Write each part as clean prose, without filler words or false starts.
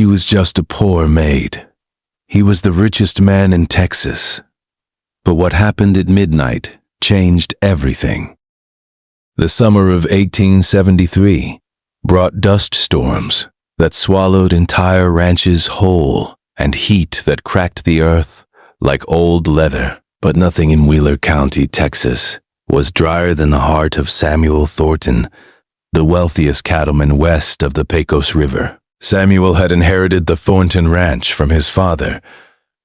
She was just a poor maid. He was the richest man in Texas. But what happened at midnight changed everything. The summer of 1873 brought dust storms that swallowed entire ranches whole and heat that cracked the earth like old leather. But nothing in Wheeler County, Texas, was drier than the heart of Samuel Thornton, the wealthiest cattleman west of the Pecos River. Samuel had inherited the Thornton ranch from his father,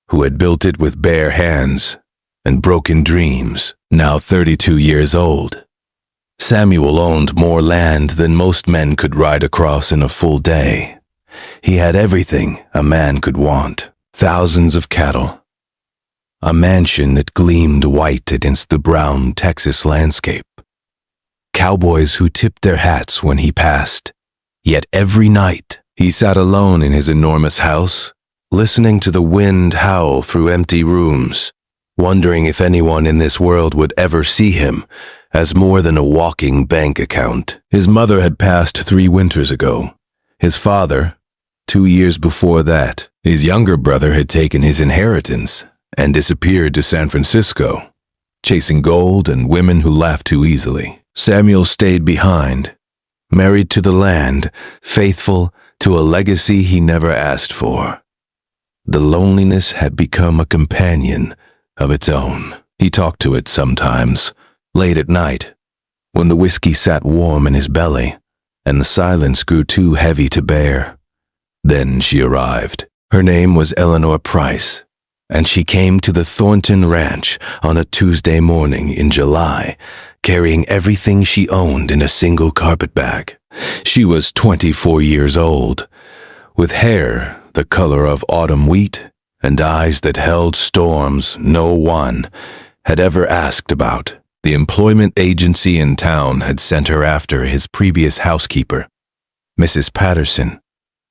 who had built it with bare hands and broken dreams. Now 32 years old, Samuel owned more land than most men could ride across in a full day. He had everything a man could want: thousands of cattle, a mansion that gleamed white against the brown Texas landscape, cowboys who tipped their hats when he passed. Yet every night, he sat alone in his enormous house, listening to the wind howl through empty rooms, wondering if anyone in this world would ever see him as more than a walking bank account. His mother had passed 3 winters ago. His father, 2 years before that. His younger brother had taken his inheritance and disappeared to San Francisco, chasing gold and women who laughed too easily. Samuel stayed behind, married to the land, faithful to a legacy he never asked for. The loneliness had become a companion of its own. He talked to it sometimes, late at night, when the whiskey sat warm in his belly and the silence grew too heavy to bear. Then she arrived. Her name was Eleanor Price, and she came to the Thornton Ranch on a Tuesday morning in July, carrying everything she owned in a single carpetbag. She was 24 years old, with hair the color of autumn wheat and eyes that held storms no one had ever asked about. The employment agency in town had sent her after his previous housekeeper, Mrs. Patterson,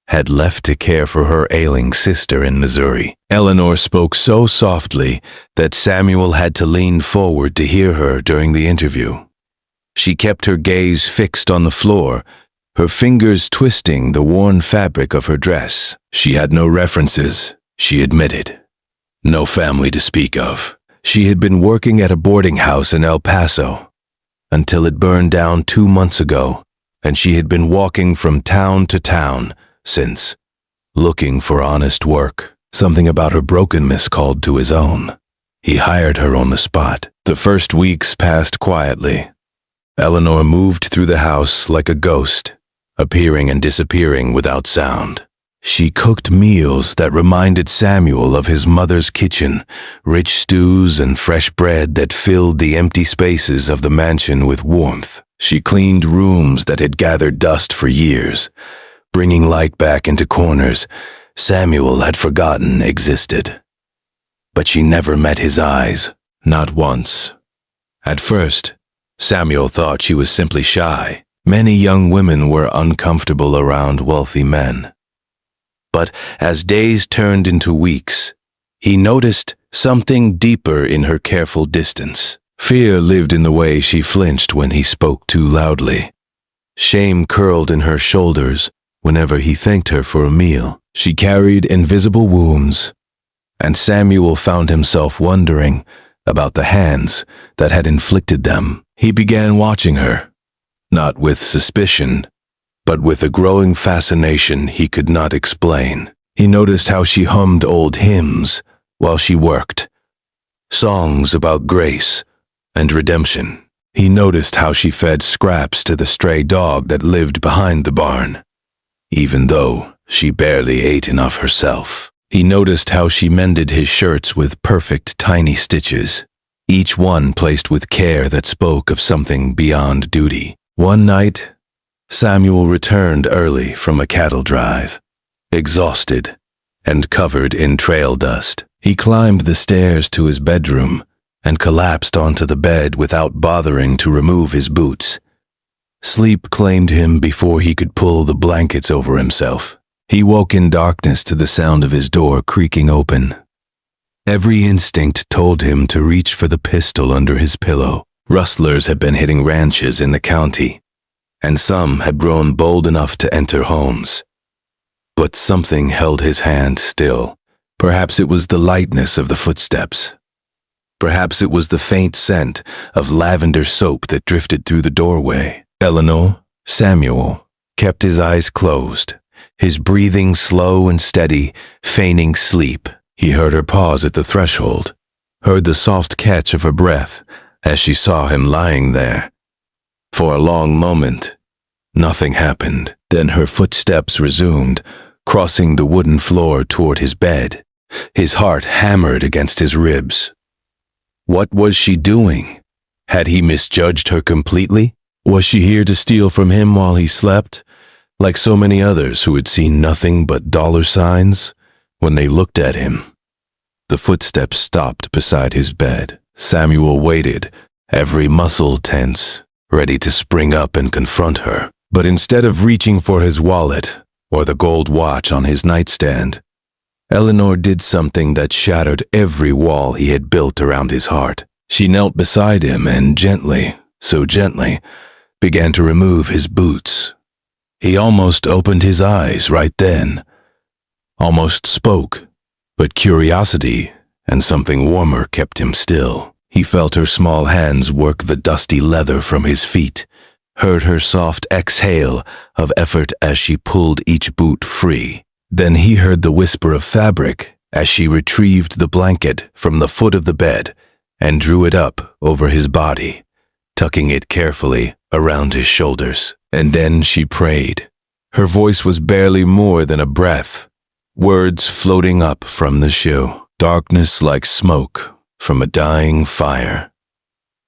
had left to care for her ailing sister in Missouri. Eleanor spoke so softly that Samuel had to lean forward to hear her during the interview. She kept her gaze fixed on the floor, her fingers twisting the worn fabric of her dress. She had no references, she admitted. No family to speak of. She had been working at a boarding house in El Paso until it burned down 2 months ago, and she had been walking from town to town since, looking for honest work. Something about her brokenness called to his own. He hired her on the spot. The first weeks passed quietly. Eleanor moved through the house like a ghost, appearing and disappearing without sound. She cooked meals that reminded Samuel of his mother's kitchen, rich stews and fresh bread that filled the empty spaces of the mansion with warmth. She cleaned rooms that had gathered dust for years, bringing light back into corners Samuel had forgotten existed. But she never met his eyes, not once. At first, Samuel thought she was simply shy. Many young women were uncomfortable around wealthy men. But as days turned into weeks, he noticed something deeper in her careful distance. Fear lived in the way she flinched when he spoke too loudly. Shame curled in her shoulders whenever he thanked her for a meal. She carried invisible wounds, and Samuel found himself wondering about the hands that had inflicted them. He began watching her, not with suspicion, but with a growing fascination he could not explain. He noticed how she hummed old hymns while she worked, songs about grace and redemption. He noticed how she fed scraps to the stray dog that lived behind the barn, even though she barely ate enough herself. He noticed how she mended his shirts with perfect tiny stitches, each one placed with care that spoke of something beyond duty. One night, Samuel returned early from a cattle drive, exhausted and covered in trail dust. He climbed the stairs to his bedroom and collapsed onto the bed without bothering to remove his boots. Sleep claimed him before he could pull the blankets over himself. He woke in darkness to the sound of his door creaking open. Every instinct told him to reach for the pistol under his pillow. Rustlers had been hitting ranches in the county, and some had grown bold enough to enter homes. But something held his hand still. Perhaps it was the lightness of the footsteps. Perhaps it was the faint scent of lavender soap that drifted through the doorway. Samuel kept his eyes closed, his breathing slow and steady, feigning sleep. He heard her pause at the threshold, heard the soft catch of her breath as she saw him lying there. For a long moment, nothing happened. Then her footsteps resumed, crossing the wooden floor toward his bed. His heart hammered against his ribs. What was she doing? Had he misjudged her completely? Was she here to steal from him while he slept, like so many others who had seen nothing but dollar signs when they looked at him? The footsteps stopped beside his bed. Samuel waited, every muscle tense, ready to spring up and confront her. But instead of reaching for his wallet or the gold watch on his nightstand, Eleanor did something that shattered every wall he had built around his heart. She knelt beside him and gently, so gently, began to remove his boots. He almost opened his eyes right then, almost spoke, but curiosity and something warmer kept him still. He felt her small hands work the dusty leather from his feet, heard her soft exhale of effort as she pulled each boot free. Then he heard the whisper of fabric as she retrieved the blanket from the foot of the bed and drew it up over his body, tucking it carefully around his shoulders. And then she prayed. Her voice was barely more than a breath, words floating up from the shoe, darkness like smoke from a dying fire.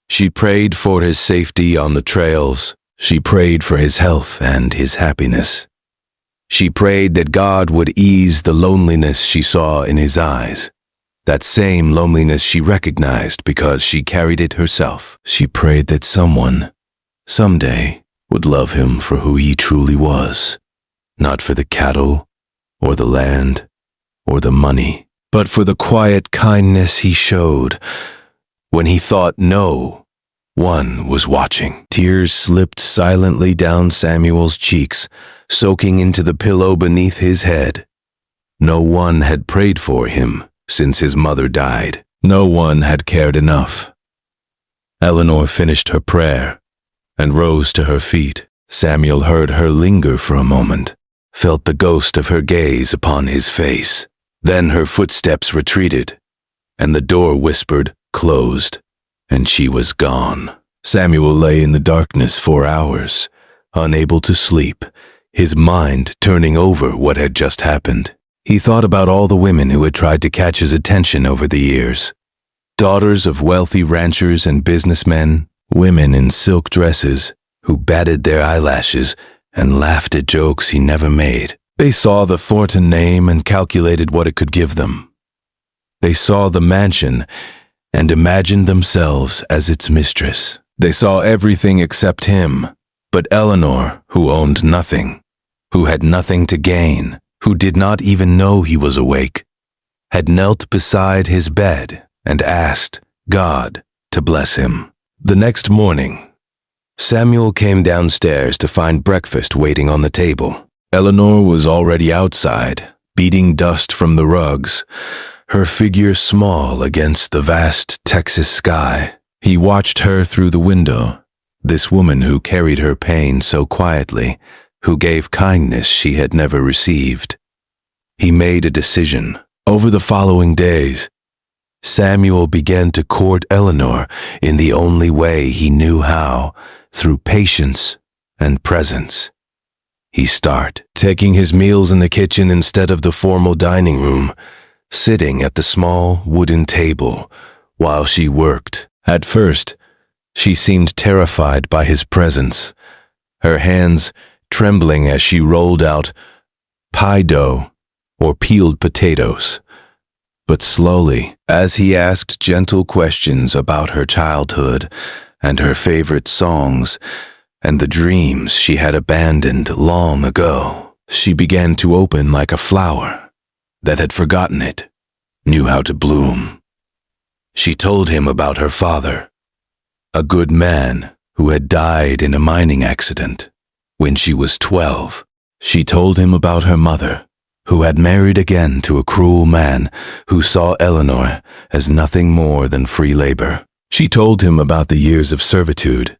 She prayed for his safety on the trails. She prayed for his health and his happiness. She prayed that God would ease the loneliness she saw in his eyes, that same loneliness she recognized because she carried it herself. She prayed that someone, someday, would love him for who he truly was, not for the cattle, or the land, or the money, but for the quiet kindness he showed when he thought no one was watching. Tears slipped silently down Samuel's cheeks, soaking into the pillow beneath his head. No one had prayed for him since his mother died. No one had cared enough. Eleanor finished her prayer and rose to her feet. Samuel heard her linger for a moment, felt the ghost of her gaze upon his face. Then her footsteps retreated, and the door whispered, closed, and she was gone. Samuel lay in the darkness for hours, unable to sleep, his mind turning over what had just happened. He thought about all the women who had tried to catch his attention over the years. Daughters of wealthy ranchers and businessmen, women in silk dresses who batted their eyelashes and laughed at jokes he never made. They saw the Thornton name and calculated what it could give them. They saw the mansion and imagined themselves as its mistress. They saw everything except him, but Eleanor, who owned nothing, who had nothing to gain, who did not even know he was awake, had knelt beside his bed and asked God to bless him. The next morning, Samuel came downstairs to find breakfast waiting on the table. Eleanor was already outside, beating dust from the rugs, her figure small against the vast Texas sky. He watched her through the window, this woman who carried her pain so quietly, who gave kindness she had never received. He made a decision. Over the following days, Samuel began to court Eleanor in the only way he knew how, through patience and presence. He started taking his meals in the kitchen instead of the formal dining room, sitting at the small wooden table while she worked. At first, she seemed terrified by his presence, her hands trembling as she rolled out pie dough or peeled potatoes. But slowly, as he asked gentle questions about her childhood and her favorite songs and the dreams she had abandoned long ago, she began to open like a flower that had forgotten it, knew how to bloom. She told him about her father, a good man who had died in a mining accident when she was 12. She told him about her mother, who had married again to a cruel man who saw Eleanor as nothing more than free labor. She told him about the years of servitude,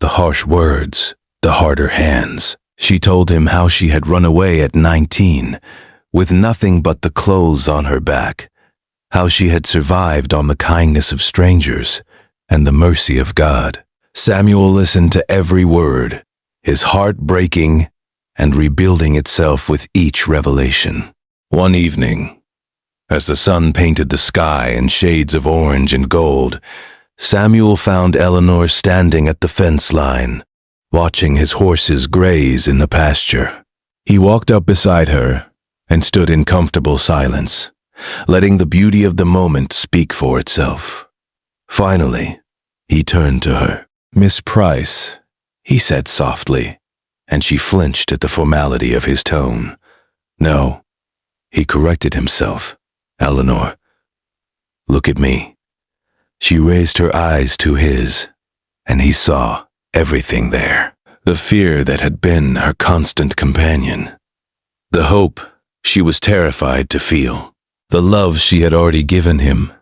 the harsh words, the harder hands. She told him how she had run away at 19, with nothing but the clothes on her back, how she had survived on the kindness of strangers and the mercy of God. Samuel listened to every word, his heart breaking and rebuilding itself with each revelation. One evening, as the sun painted the sky in shades of orange and gold, Samuel found Eleanor standing at the fence line, watching his horses graze in the pasture. He walked up beside her and stood in comfortable silence, letting the beauty of the moment speak for itself. Finally, he turned to her. "Miss Price," he said softly, and she flinched at the formality of his tone. "No," he corrected himself. "Eleanor, look at me." She raised her eyes to his, and he saw everything there. The fear that had been her constant companion. The hope she was terrified to feel. The love she had already given him,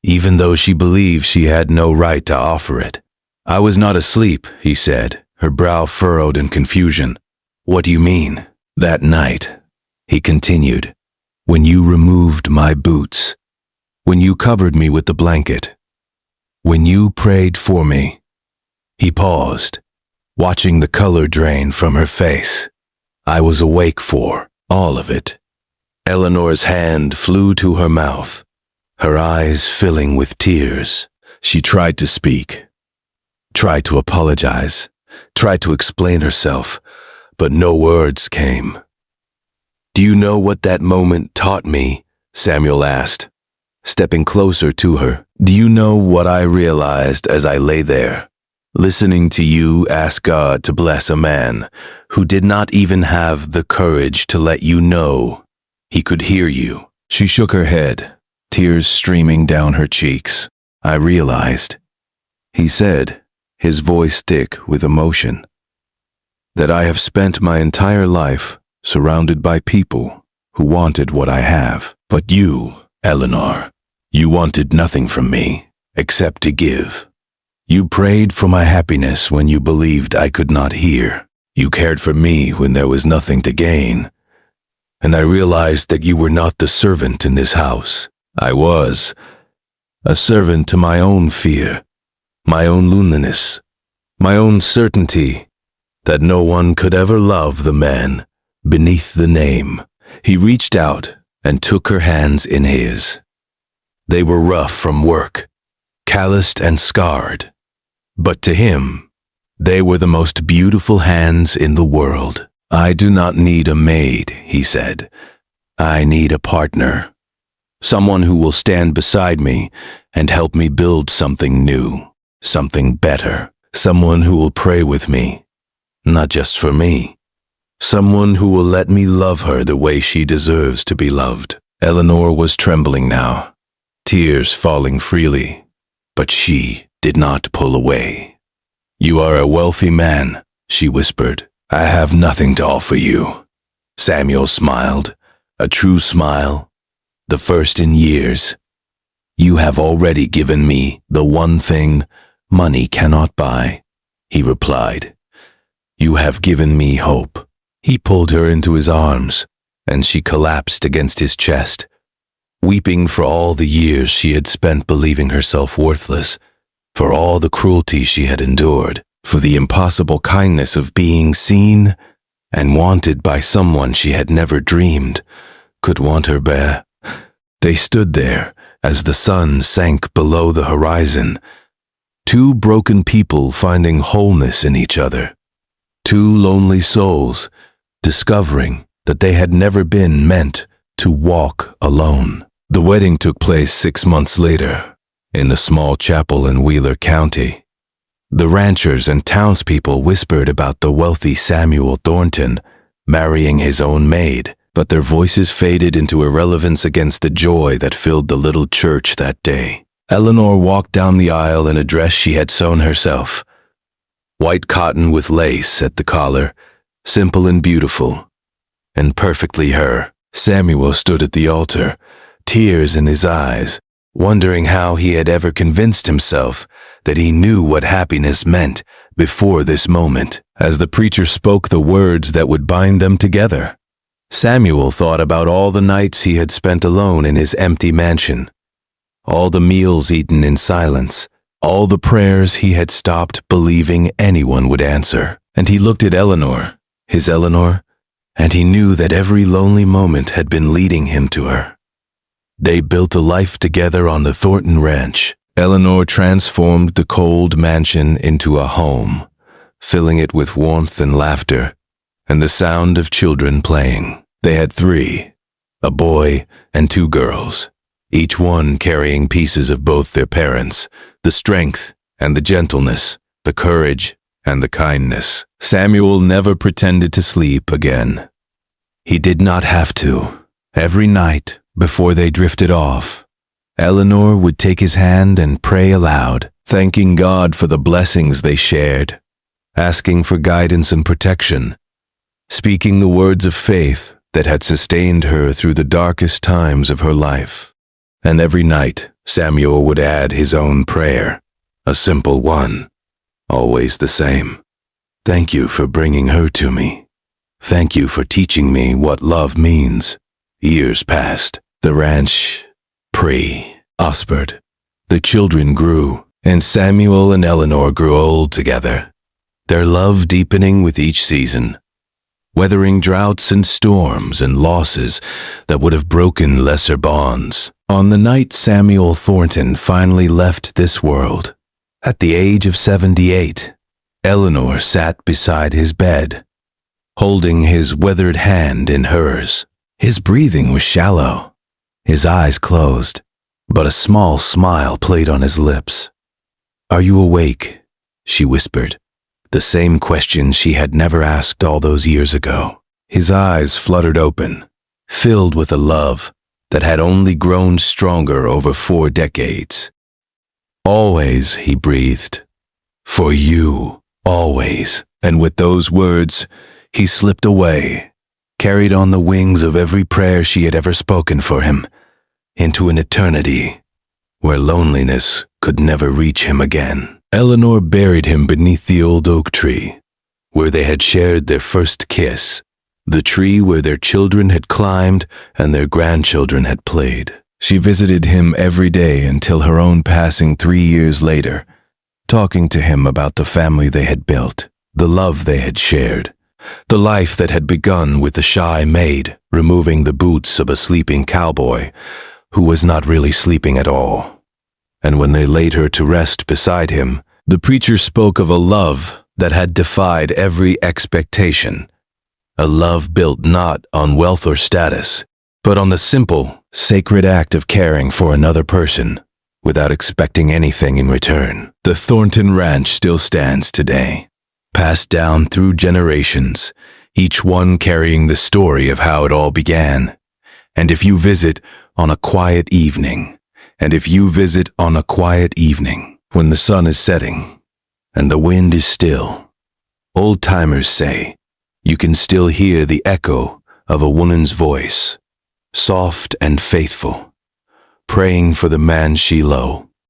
even though she believed she had no right to offer it. "I was not asleep," he said, her brow furrowed in confusion. "What do you mean?" "That night," he continued, "when you removed my boots, when you covered me with the blanket, when you prayed for me." He paused, watching the color drain from her face. "I was awake for all of it." Eleanor's hand flew to her mouth, her eyes filling with tears. She tried to speak, tried to apologize, tried to explain herself, but no words came. "Do you know what that moment taught me?" Samuel asked, stepping closer to her. "Do you know what I realized as I lay there, listening to you ask God to bless a man who did not even have the courage to let you know he could hear you?" She shook her head, tears streaming down her cheeks. "I realized," he said, his voice thick with emotion, "that I have spent my entire life surrounded by people who wanted what I have. But you, Eleanor, you wanted nothing from me except to give. You prayed for my happiness when you believed I could not hear. You cared for me when there was nothing to gain. And I realized that you were not the servant in this house. I was a servant to my own fear, my own loneliness, my own certainty that no one could ever love the man beneath the name." He reached out and took her hands in his. They were rough from work, calloused and scarred, but to him, they were the most beautiful hands in the world. "I do not need a maid," he said. "I need a partner. Someone who will stand beside me and help me build something new, something better. Someone who will pray with me, not just for me. Someone who will let me love her the way she deserves to be loved." Eleanor was trembling now, tears falling freely, but she did not pull away. "You are a wealthy man," she whispered. "I have nothing to offer you." Samuel smiled, a true smile, the first in years. "You have already given me the one thing money cannot buy," he replied. "You have given me hope." He pulled her into his arms, and she collapsed against his chest, weeping for all the years she had spent believing herself worthless, for all the cruelty she had endured, for the impossible kindness of being seen and wanted by someone she had never dreamed could want her bear. They stood there as the sun sank below the horizon, two broken people finding wholeness in each other, two lonely souls discovering that they had never been meant to walk alone. The wedding took place 6 months later, in the small chapel in Wheeler County. The ranchers and townspeople whispered about the wealthy Samuel Thornton marrying his own maid, but their voices faded into irrelevance against the joy that filled the little church that day. Eleanor walked down the aisle in a dress she had sewn herself, white cotton with lace at the collar, simple and beautiful, and perfectly her. Samuel stood at the altar, tears in his eyes, wondering how he had ever convinced himself that he knew what happiness meant before this moment, as the preacher spoke the words that would bind them together. Samuel thought about all the nights he had spent alone in his empty mansion, all the meals eaten in silence, all the prayers he had stopped believing anyone would answer. And he looked at Eleanor, his Eleanor, and he knew that every lonely moment had been leading him to her. They built a life together on the Thornton ranch. Eleanor transformed the cold mansion into a home, filling it with warmth and laughter, and the sound of children playing. They had 3, a boy and 2 girls, each one carrying pieces of both their parents, the strength and the gentleness, the courage and the kindness. Samuel never pretended to sleep again. He did not have to. Every night, before they drifted off, Eleanor would take his hand and pray aloud, thanking God for the blessings they shared, asking for guidance and protection, speaking the words of faith that had sustained her through the darkest times of her life. And every night, Samuel would add his own prayer, a simple one, always the same. Thank you for bringing her to me. Thank you for teaching me what love means. Years passed. The ranch prospered. The children grew, and Samuel and Eleanor grew old together, their love deepening with each season, weathering droughts and storms and losses that would have broken lesser bonds. On the night Samuel Thornton finally left this world, at the age of 78, Eleanor sat beside his bed, holding his weathered hand in hers. His breathing was shallow, his eyes closed, but a small smile played on his lips. "Are you awake?" she whispered, the same question she had never asked all those years ago. His eyes fluttered open, filled with a love that had only grown stronger over 4 decades. "Always," he breathed. "For you, always." And with those words, he slipped away, carried on the wings of every prayer she had ever spoken for him, into an eternity where loneliness could never reach him again. Eleanor buried him beneath the old oak tree, where they had shared their first kiss, the tree where their children had climbed and their grandchildren had played. She visited him every day until her own passing 3 years later, talking to him about the family they had built, the love they had shared, the life that had begun with the shy maid removing the boots of a sleeping cowboy who was not really sleeping at all. And when they laid her to rest beside him, the preacher spoke of a love that had defied every expectation, a love built not on wealth or status, but on the simple, sacred act of caring for another person without expecting anything in return. The Thornton Ranch still stands today, passed down through generations, each one carrying the story of how it all began. And if you visit on a quiet evening, when the sun is setting and the wind is still, old-timers say you can still hear the echo of a woman's voice, soft and faithful, praying for the man she loves.